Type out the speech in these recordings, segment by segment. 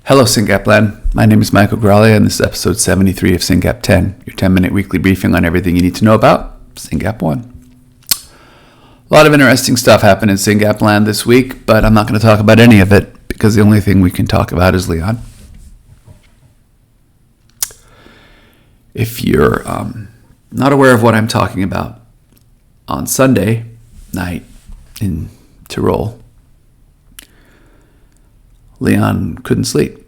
Hello, Syngap land. My name is Michael Graglia, and this is episode 73 of Syngap 10, your 10-minute weekly briefing on everything you need to know about Syngap 1. A lot of interesting stuff happened in Syngap land this week, but I'm not going to talk about any of it because the only thing we can talk about is Leon. If you're not aware of what I'm talking about, on Sunday night in Tyrol, Leon couldn't sleep,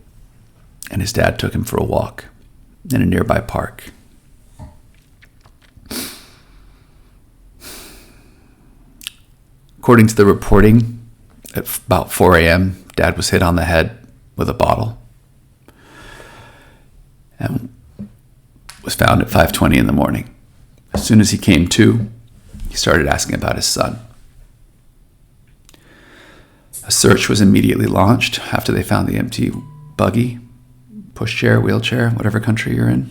and his dad took him for a walk in a nearby park. According to the reporting, at about 4 a.m., Dad was hit on the head with a bottle and was found at 5:20 in the morning. As soon as he came to, he started asking about his son. A search was immediately launched after they found the empty buggy, pushchair, wheelchair, whatever country you're in.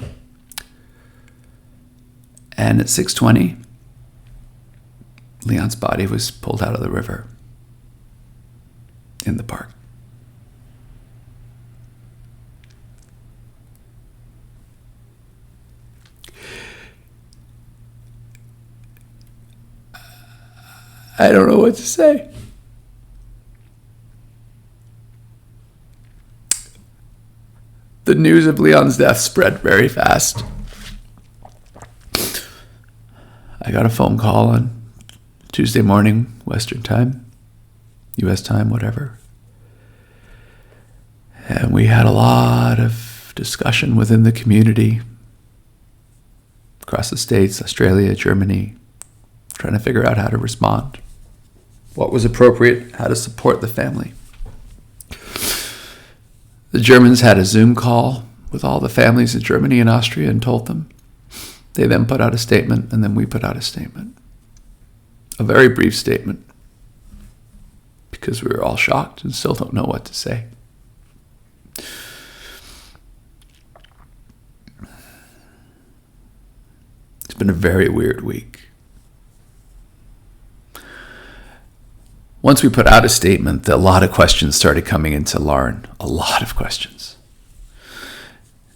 And at 6:20, Leon's body was pulled out of the river in the park. I don't know what to say. The news of Leon's death spread very fast. I got a phone call on Tuesday morning, Western time, US time, whatever. And we had a lot of discussion within the community, across the States, Australia, Germany, trying to figure out how to respond, what was appropriate, how to support the family. The Germans had a Zoom call with all the families in Germany and Austria and told them. They then put out a statement, and then we put out a statement. A very brief statement, because we were all shocked and still don't know what to say. It's been a very weird week. Once we put out a statement, a lot of questions started coming into Lauren. A lot of questions.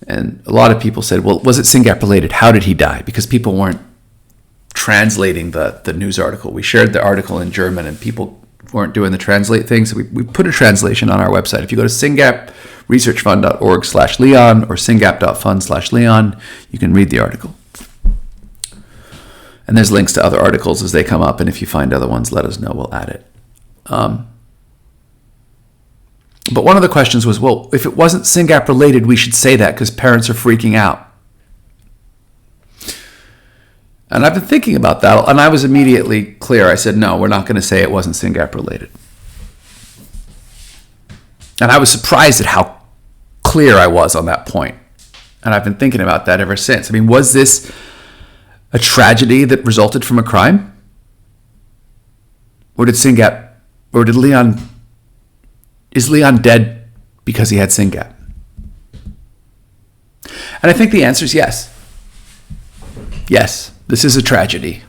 And a lot of people said, well, was it Syngap related? How did he die? Because people weren't translating the news article. We shared the article in German and people weren't doing the translate thing. So we put a translation on our website. If you go to syngapresearchfund.org/Leon or syngap.fund/Leon, you can read the article. And there's links to other articles as they come up. And if you find other ones, let us know. We'll add it. But one of the questions was, well, if it wasn't Syngap related, we should say that because parents are freaking out. And I've been thinking about that, and I was immediately clear. I said, no, we're not going to say it wasn't Syngap related. And I was surprised at how clear I was on that point. And I've been thinking about that ever since. I mean, was this a tragedy that resulted from a crime? Or did Leon, is Leon dead because he had Syngap? And I think the answer is yes. Yes, this is a tragedy.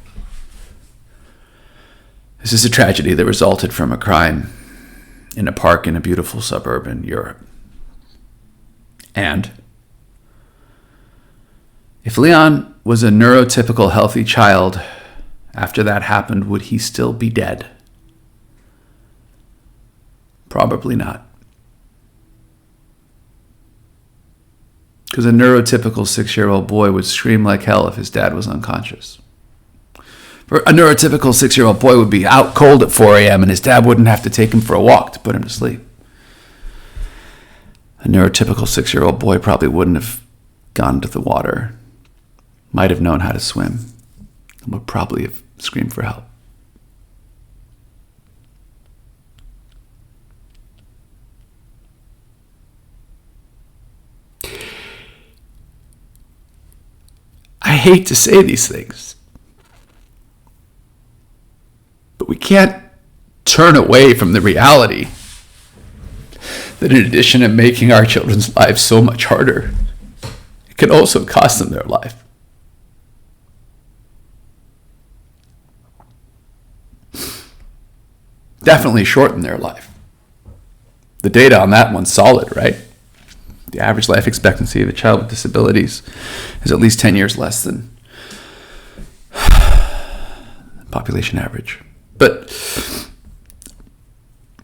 This is a tragedy that resulted from a crime in a park in a beautiful suburb in Europe. And if Leon was a neurotypical healthy child, after that happened, would he still be dead? Probably not. Because a neurotypical 6-year-old boy would scream like hell if his dad was unconscious. A neurotypical 6-year-old boy would be out cold at 4 a.m. and his dad wouldn't have to take him for a walk to put him to sleep. A neurotypical 6-year-old boy probably wouldn't have gone to the water, might have known how to swim, and would probably have screamed for help. I hate to say these things, but we can't turn away from the reality that in addition to making our children's lives so much harder, it can also cost them their life. Definitely shorten their life. The data on that one's solid, right? The average life expectancy of a child with disabilities is at least 10 years less than population average. But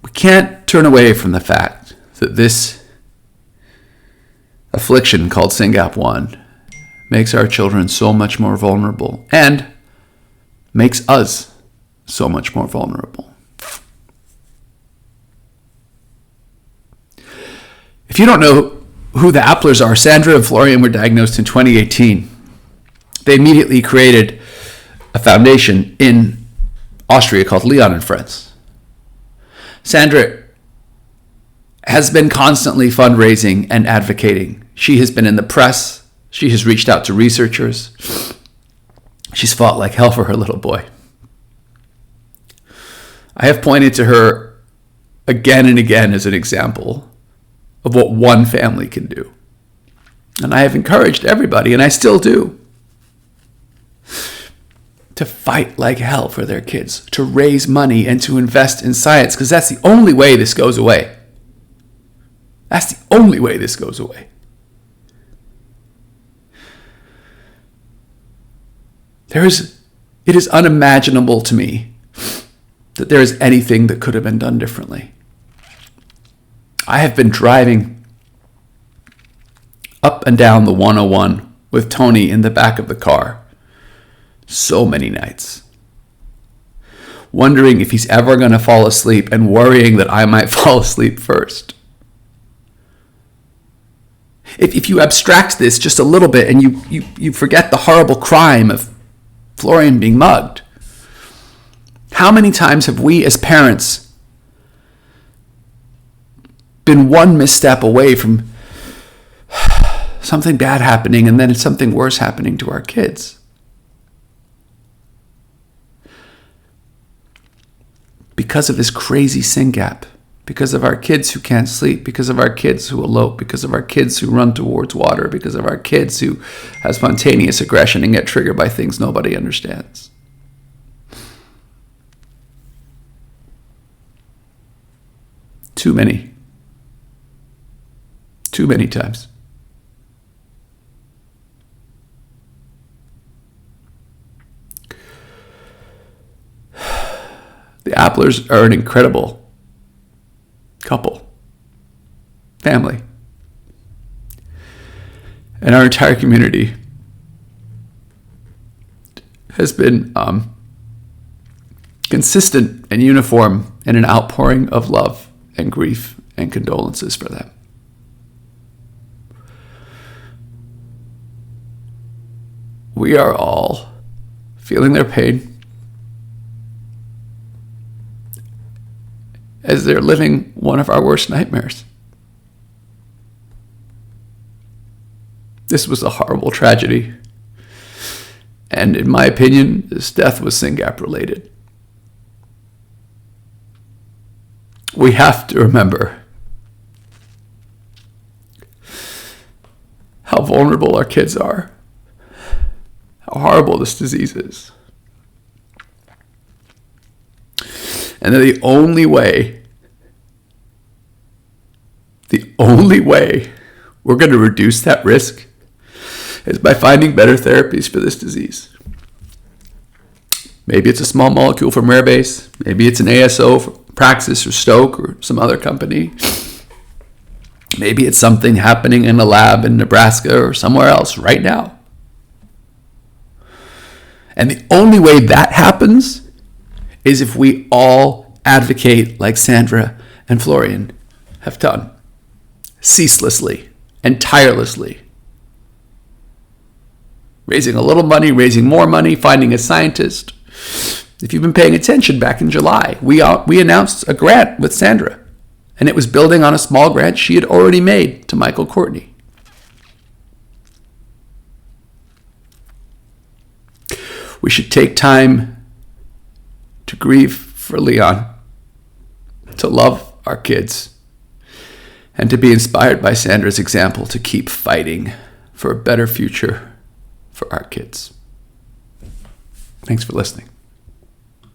we can't turn away from the fact that this affliction called Syngap 1 makes our children so much more vulnerable and makes us so much more vulnerable. If you don't know who the Applers are, Sandra and Florian were diagnosed in 2018. They immediately created a foundation in Austria called Leon and Friends. Sandra has been constantly fundraising and advocating. She has been in the press. She has reached out to researchers. She's fought like hell for her little boy. I have pointed to her again and again as an example of what one family can do. And I have encouraged everybody, and I still do, to fight like hell for their kids, to raise money and to invest in science, because that's the only way this goes away. That's the only way this goes away. It is unimaginable to me that there is anything that could have been done differently. I have been driving up and down the 101 with Tony in the back of the car so many nights, wondering if he's ever going to fall asleep and worrying that I might fall asleep first. If you abstract this just a little bit and you forget the horrible crime of Florian being mugged, how many times have we as parents been one misstep away from something bad happening and then something worse happening to our kids? Because of this crazy Syngap, because of our kids who can't sleep, because of our kids who elope, because of our kids who run towards water, because of our kids who have spontaneous aggression and get triggered by things nobody understands. Too many times. The Applers are an incredible couple, family. And our entire community has been consistent and uniform in an outpouring of love and grief and condolences for them. We are all feeling their pain as they're living one of our worst nightmares. This was a horrible tragedy. And in my opinion, this death was Syngap related. We have to remember how vulnerable our kids are, how horrible this disease is. And that the only way we're going to reduce that risk is by finding better therapies for this disease. Maybe it's a small molecule from Rarebase. Maybe it's an ASO for Praxis or Stoke or some other company. Maybe it's something happening in a lab in Nebraska or somewhere else right now. And the only way that happens is if we all advocate like Sandra and Florian have done, ceaselessly and tirelessly. Raising a little money, raising more money, finding a scientist. If you've been paying attention, back in July, we announced a grant with Sandra, and it was building on a small grant she had already made to Michael Courtney. We should take time to grieve for Leon, to love our kids, and to be inspired by Sandra's example to keep fighting for a better future for our kids. Thanks for listening.